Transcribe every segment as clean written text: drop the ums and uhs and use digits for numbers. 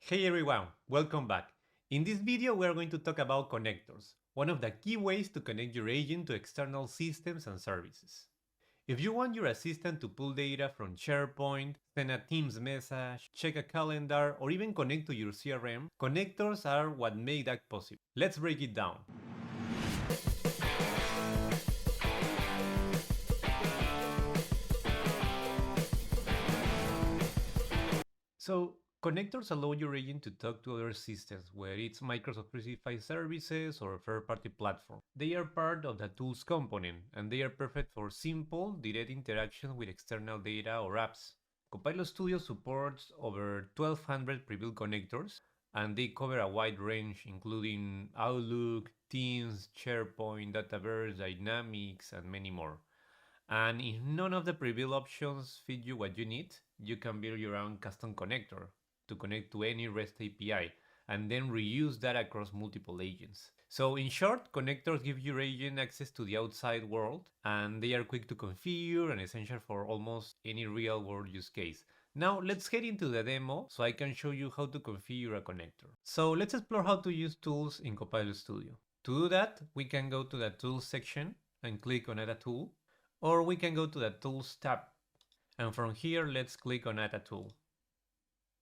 Hey everyone, welcome back. In this video we are going to talk about connectors, one of the key ways to connect your agent to external systems and services. If you want your assistant to pull data from SharePoint, send a Teams message, check a calendar, or even connect to your CRM, connectors are what make that possible. Let's break it down. So, connectors allow your agent to talk to other systems, whether it's Microsoft 365 services or third-party platform. They are part of the tools component, and they are perfect for simple, direct interaction with external data or apps. Copilot Studio supports over 1,200 prebuilt connectors, and they cover a wide range, including Outlook, Teams, SharePoint, Dataverse, Dynamics, and many more. And if none of the pre-built options fit you what you need, you can build your own custom connector to connect to any REST API and then reuse that across multiple agents. So in short, connectors give your agent access to the outside world, and they are quick to configure and essential for almost any real-world use case. Now let's head into the demo so I can show you how to configure a connector. So let's explore how to use tools in Copilot Studio. To do that, we can go to the Tools section and click on Add a Tool, or we can go to the Tools tab, and from here let's click on Add a Tool.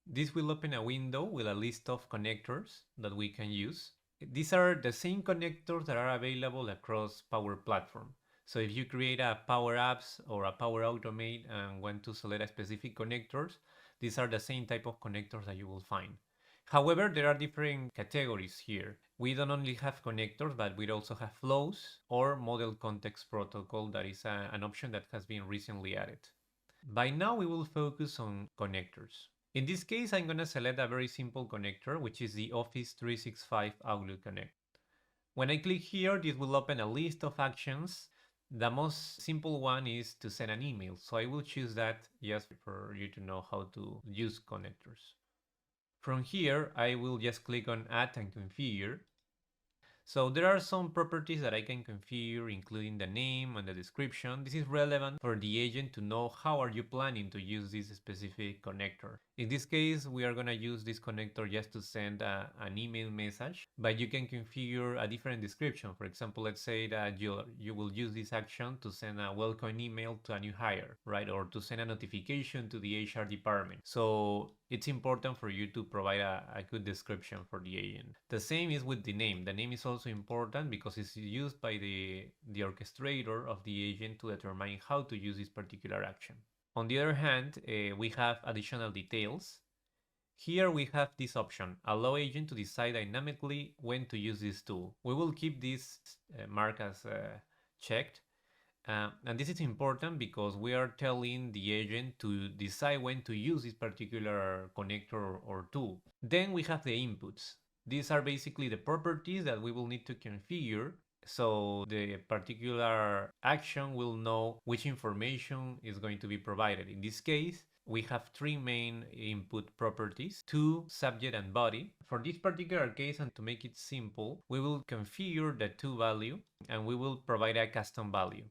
This will open a window with a list of connectors that we can use. These are the same connectors that are available across Power Platform. So if you create a Power Apps or a Power Automate and want to select a specific connectors, these are the same type of connectors that you will find. However, there are different categories here. We don't only have connectors, but we also have flows or model context protocol. That is an option that has been recently added. By now, we will focus on connectors. In this case, I'm going to select a very simple connector, which is the Office 365 Outlook Connect. When I click here, this will open a list of actions. The most simple one is to send an email. So I will choose that just for you to know how to use connectors. From here, I will just click on Add and Configure. So there are some properties that I can configure, including the name and the description. This is relevant for the agent to know how are you planning to use this specific connector. In this case, we are going to use this connector just to send an email message, but you can configure a different description. For example, let's say that you will use this action to send a welcome email to a new hire, right? Or to send a notification to the HR department. So it's important for you to provide a good description for the agent. The same is with the name. The name is also important because it's used by the orchestrator of the agent to determine how to use this particular action. On the other hand, we have additional details. Here we have this option, allow agent to decide dynamically when to use this tool. We will keep this marked as checked. And this is important because we are telling the agent to decide when to use this particular connector or tool. Then we have the inputs. These are basically the properties that we will need to configure, so the particular action will know which information is going to be provided. In this case, we have three main input properties, to, subject, and body. For this particular case, and to make it simple, we will configure the to value and we will provide a custom value.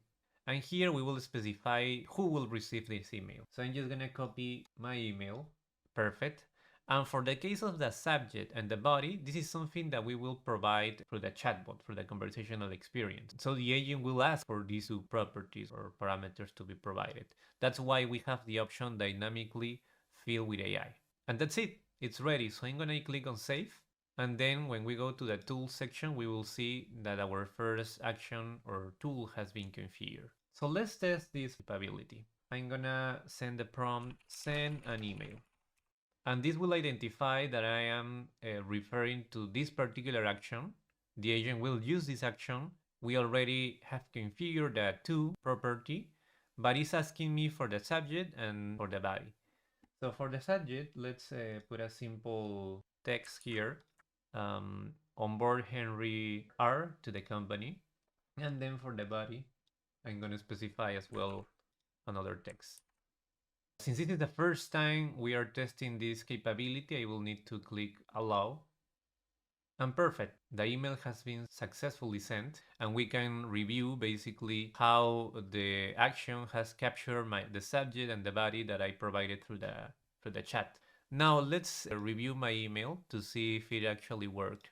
And here we will specify who will receive this email. So I'm just gonna copy my email. Perfect. And for the case of the subject and the body, this is something that we will provide through the chatbot, through the conversational experience. So the agent will ask for these two properties or parameters to be provided. That's why we have the option dynamically fill with AI. And that's it. It's ready. So I'm gonna click on save. And then when we go to the tools section, we will see that our first action or tool has been configured. So let's test this capability. I'm gonna send the prompt, send an email. And this will identify that I am referring to this particular action. The agent will use this action. We already have configured the to property, but it's asking me for the subject and for the body. So for the subject, let's put a simple text here. Onboard Henry R to the company. And then for the body, I'm going to specify as well another text. Since this is the first time we are testing this capability, I will need to click allow. And perfect, the email has been successfully sent, and we can review basically how the action has captured the subject and the body that I provided through the chat. Now let's review my email to see if it actually worked.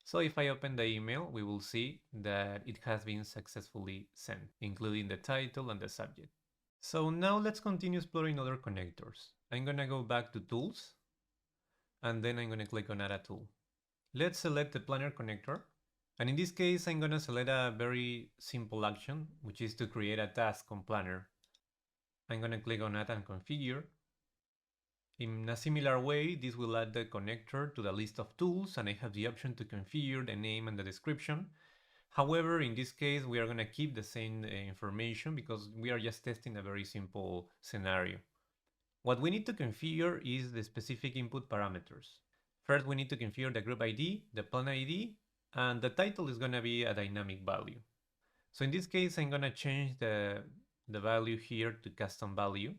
So if I open the email, we will see that it has been successfully sent, including the title and the subject. So now let's continue exploring other connectors. I'm gonna go back to Tools, and then I'm gonna click on Add a Tool. Let's select the Planner connector. And in this case, I'm gonna select a very simple action, which is to create a task on Planner. I'm gonna click on Add and Configure. In a similar way, this will add the connector to the list of tools, and I have the option to configure the name and the description. However, in this case, we are going to keep the same information because we are just testing a very simple scenario. What we need to configure is the specific input parameters. First, we need to configure the group ID, the plan ID, and the title is going to be a dynamic value. So in this case, I'm going to change the value here to custom value.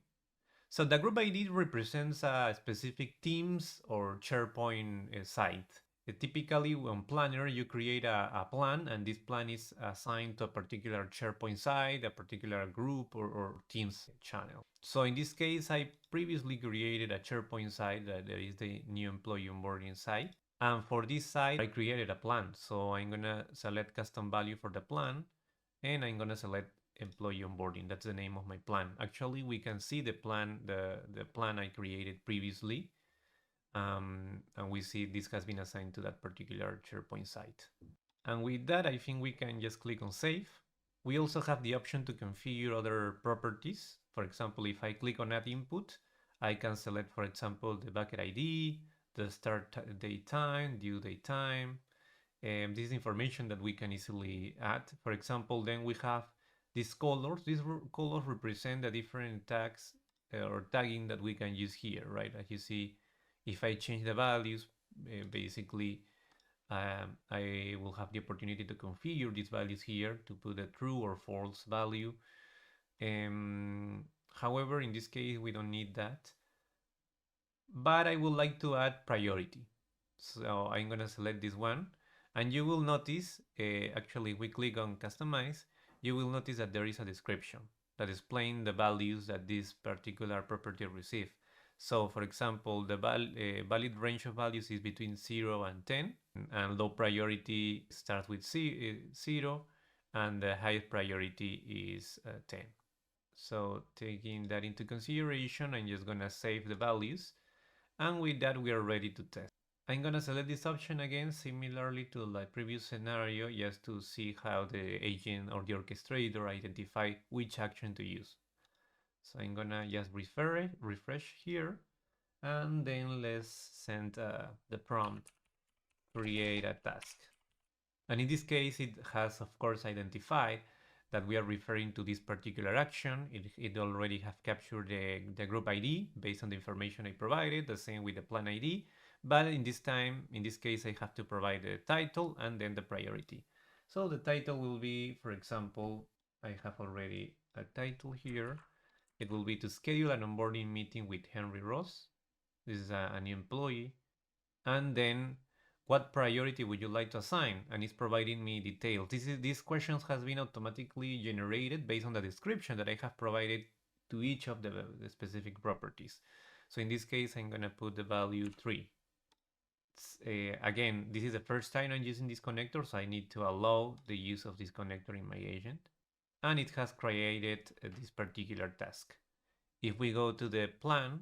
So the group ID represents a specific Teams or SharePoint site. Typically, on Planner, you create a plan, and this plan is assigned to a particular SharePoint site, a particular group, or Teams channel. So in this case, I previously created a SharePoint site that is the new employee onboarding site. And for this site, I created a plan. So I'm going to select custom value for the plan, and I'm going to select employee onboarding. That's the name of my plan. Actually, we can see the plan, the plan I created previously. And we see this has been assigned to that particular SharePoint site. And with that, I think we can just click on Save. We also have the option to configure other properties. For example, if I click on Add Input, I can select, for example, the bucket ID, the start date time, due date time. This is information that we can easily add. For example, then we have these colors. These colors represent the different tags or tagging that we can use here, right? As you see, if I change the values, basically I will have the opportunity to configure these values here to put a true or false value. However, in this case, we don't need that. But I would like to add priority. So I'm going to select this one. And you will notice, actually, we click on Customize, you will notice that there is a description that explains the values that this particular property receives. So, for example, the valid range of values is between 0 and 10, and low priority starts with 0, and the highest priority is 10. So, taking that into consideration, I'm just going to save the values, and with that, we are ready to test. I'm going to select this option again, similarly to the previous scenario, just to see how the agent or the orchestrator identify which action to use. So I'm going to just refresh here, and then let's send the prompt, create a task. And in this case, it has, of course, identified that we are referring to this particular action. It already have captured the group ID based on the information I provided, the same with the plan ID. But in this case, I have to provide the title and then the priority. So the title will be, for example, I have already a title here. It will be to schedule an onboarding meeting with Henry Ross. This is a new employee. And then what priority would you like to assign? And it's providing me details. These questions has been automatically generated based on the description that I have provided to each of the specific properties. So in this case, I'm going to put the value 3. Again, this is the first time I'm using this connector, so I need to allow the use of this connector in my agent. And it has created this particular task. If we go to the plan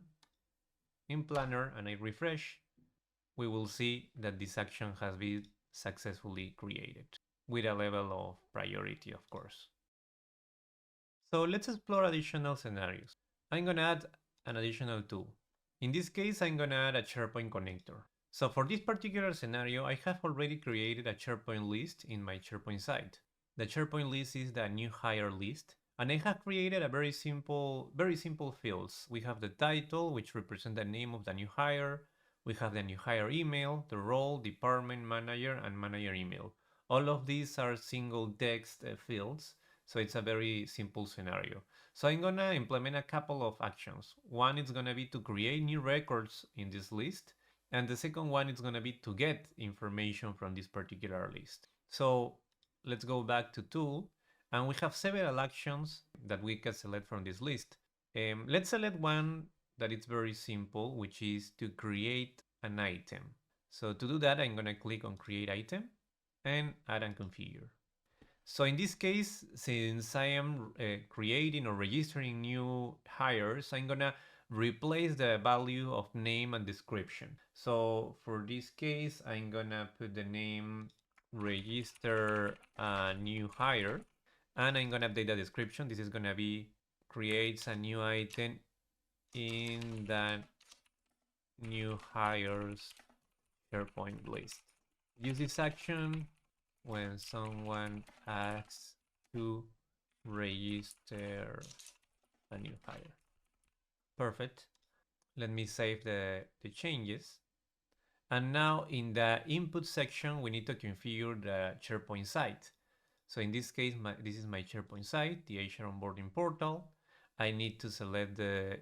in Planner and I refresh, we will see that this action has been successfully created with a level of priority, of course. So let's explore additional scenarios. I'm going to add an additional tool. In this case, I'm going to add a SharePoint connector. So for this particular scenario, I have already created a SharePoint list in my SharePoint site. The SharePoint list is the new hire list, and I have created a very simple fields. We have the title, which represents the name of the new hire. We have the new hire email, the role, department, manager, and manager email. All of these are single text fields, so it's a very simple scenario. So I'm gonna implement a couple of actions. One is gonna be to create new records in this list, and the second one is gonna be to get information from this particular list. So let's go back to Tool, and we have several actions that we can select from this list. Let's select one that it's very simple, which is to create an item. So to do that, I'm going to click on create item and add and configure. So in this case, since I am creating or registering new hires, I'm gonna replace the value of name and description. So for this case, I'm gonna put the name register a new hire, and I'm gonna update the description. This is gonna be creates a new item in the new hires SharePoint list. Use this action when someone asks to register a new hire. Perfect. Let me save the changes. And now in the input section, we need to configure the SharePoint site. So in this case, this is my SharePoint site, the HR onboarding portal. I need to select the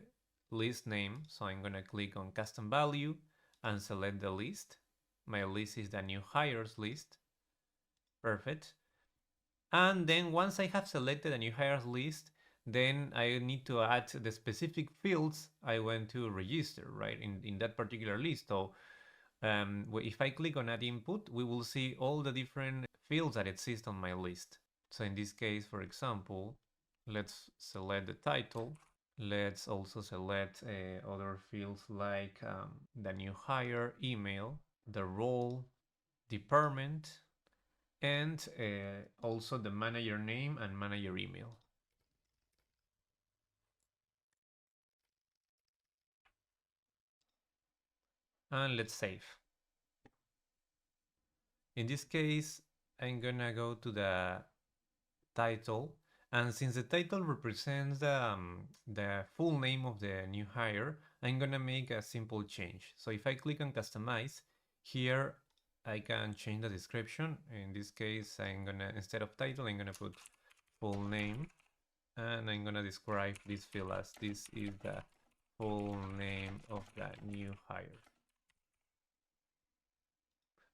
list name. So I'm gonna click on custom value and select the list. My list is the new hires list. Perfect. And then once I have selected a new hires list, then I need to add the specific fields I want to register, right, in that particular list. So if I click on add input, we will see all the different fields that exist on my list. So in this case, for example, let's select the title. Let's also select other fields like the new hire, email, the role, department, and also the manager name and manager email. And let's save. In this case, I'm gonna go to the title, and since the title represents the full name of the new hire, I'm gonna make a simple change. So if I click on customize, here I can change the description. In this case, I'm gonna, instead of title, I'm gonna put full name, and I'm gonna describe this field as this is the full name of the new hire.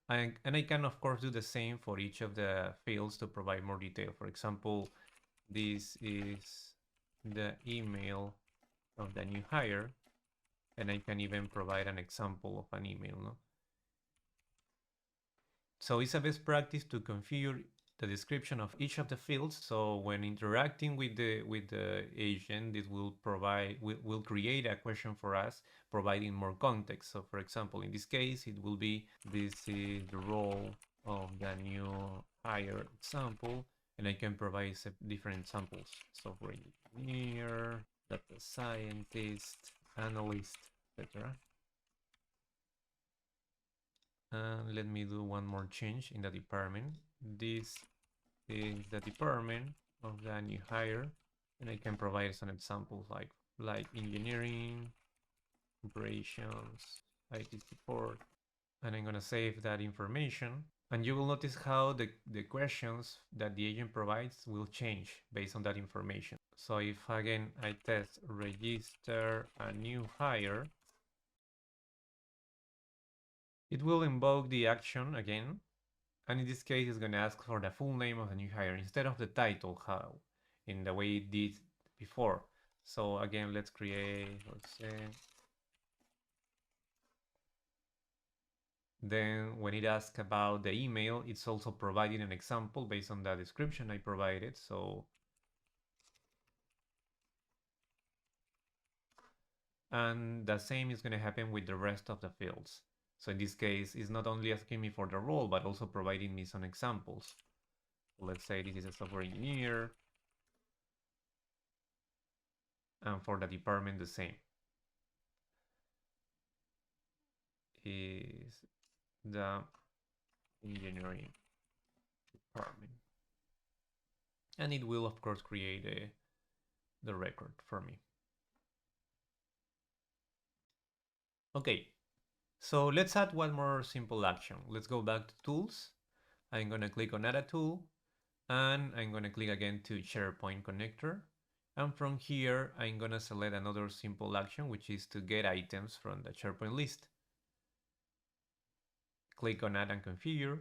And I can, of course, do the same for each of the fields to provide more detail. For example, this is the email of the new hire, and I can even provide an example of an email. No? So it's a best practice to configure the description of each of the fields. So when interacting with the agent, this will create a question for us, providing more context. So for example, in this case, it will be this is the role of the new hire example, and I can provide different examples. Software engineer, data scientist, analyst, etc. And let me do one more change in the department. This is the department of the new hire, and I can provide some examples like engineering, operations, IT support, and I'm gonna save that information. And you will notice how the questions that the agent provides will change based on that information. So if again I test register a new hire, it will invoke the action again, and in this case it's going to ask for the full name of the new hire instead of the title, how in the way it did before. So again, let's create, let's say, then when it asks about the email, it's also providing an example based on the description I provided. So and the same is going to happen with the rest of the fields. So in this case, it's not only asking me for the role, but also providing me some examples. Let's say this is a software engineer, and for the department the same. Is the engineering department. And it will, of course, create the record for me. Okay, so let's add one more simple action. Let's go back to tools. I'm going to click on add a tool, and I'm going to click again to SharePoint connector. And from here, I'm going to select another simple action, which is to get items from the SharePoint list. Click on add and configure,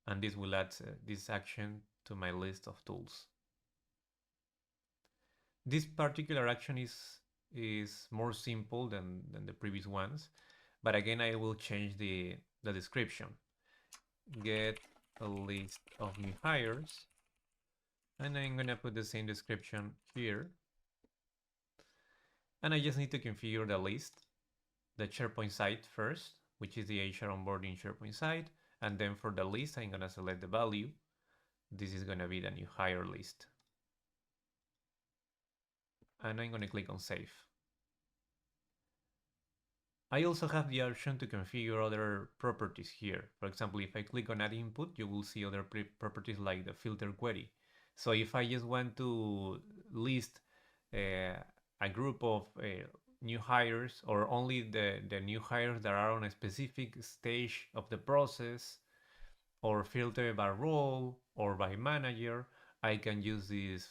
and this will add this action to my list of tools. This particular action is is more simple than the previous ones. But again, I will change the description. Get a list of new hires. And I'm gonna put the same description here. And I just need to configure the list, the SharePoint site first, which is the HR onboarding SharePoint site. And then for the list, I'm gonna select the value. This is gonna be the new hire list. And I'm gonna click on save. I also have the option to configure other properties here. For example, if I click on add input, you will see other properties like the filter query. So if I just want to list a group of new hires, or only the new hires that are on a specific stage of the process, or filter by role or by manager, I can use this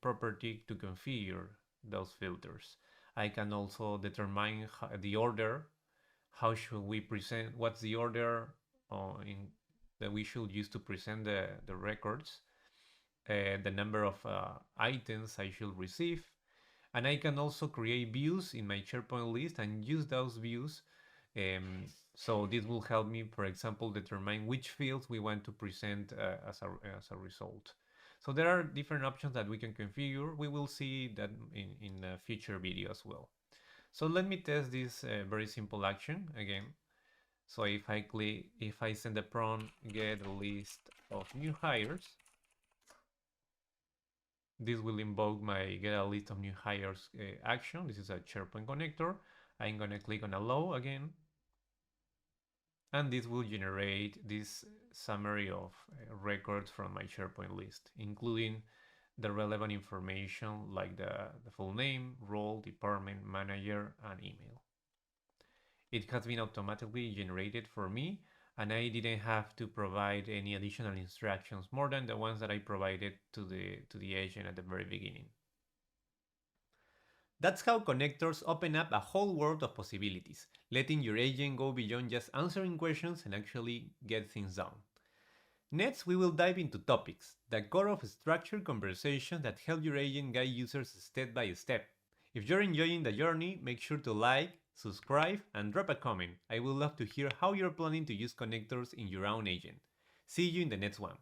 property to configure those filters. I can also determine the order. How should we present? What's the order that we should use to present the records? The number of items I should receive. And I can also create views in my SharePoint list and use those views. So this will help me, for example, determine which fields we want to present as a result. So there are different options that we can configure. We will see that in a future video as well. So let me test this very simple action again. So if I send a prompt, get a list of new hires, this will invoke my get a list of new hires action. This is a SharePoint connector. I'm gonna click on allow again. And this will generate this summary of records from my SharePoint list, including the relevant information like the full name, role, department, manager, and email. It has been automatically generated for me, and I didn't have to provide any additional instructions more than the ones that I provided to the agent at the very beginning. That's how connectors open up a whole world of possibilities, letting your agent go beyond just answering questions and actually get things done. Next, we will dive into topics, the core of structured conversations that help your agent guide users step by step. If you're enjoying the journey, make sure to like, subscribe, and drop a comment. I would love to hear how you're planning to use connectors in your own agent. See you in the next one.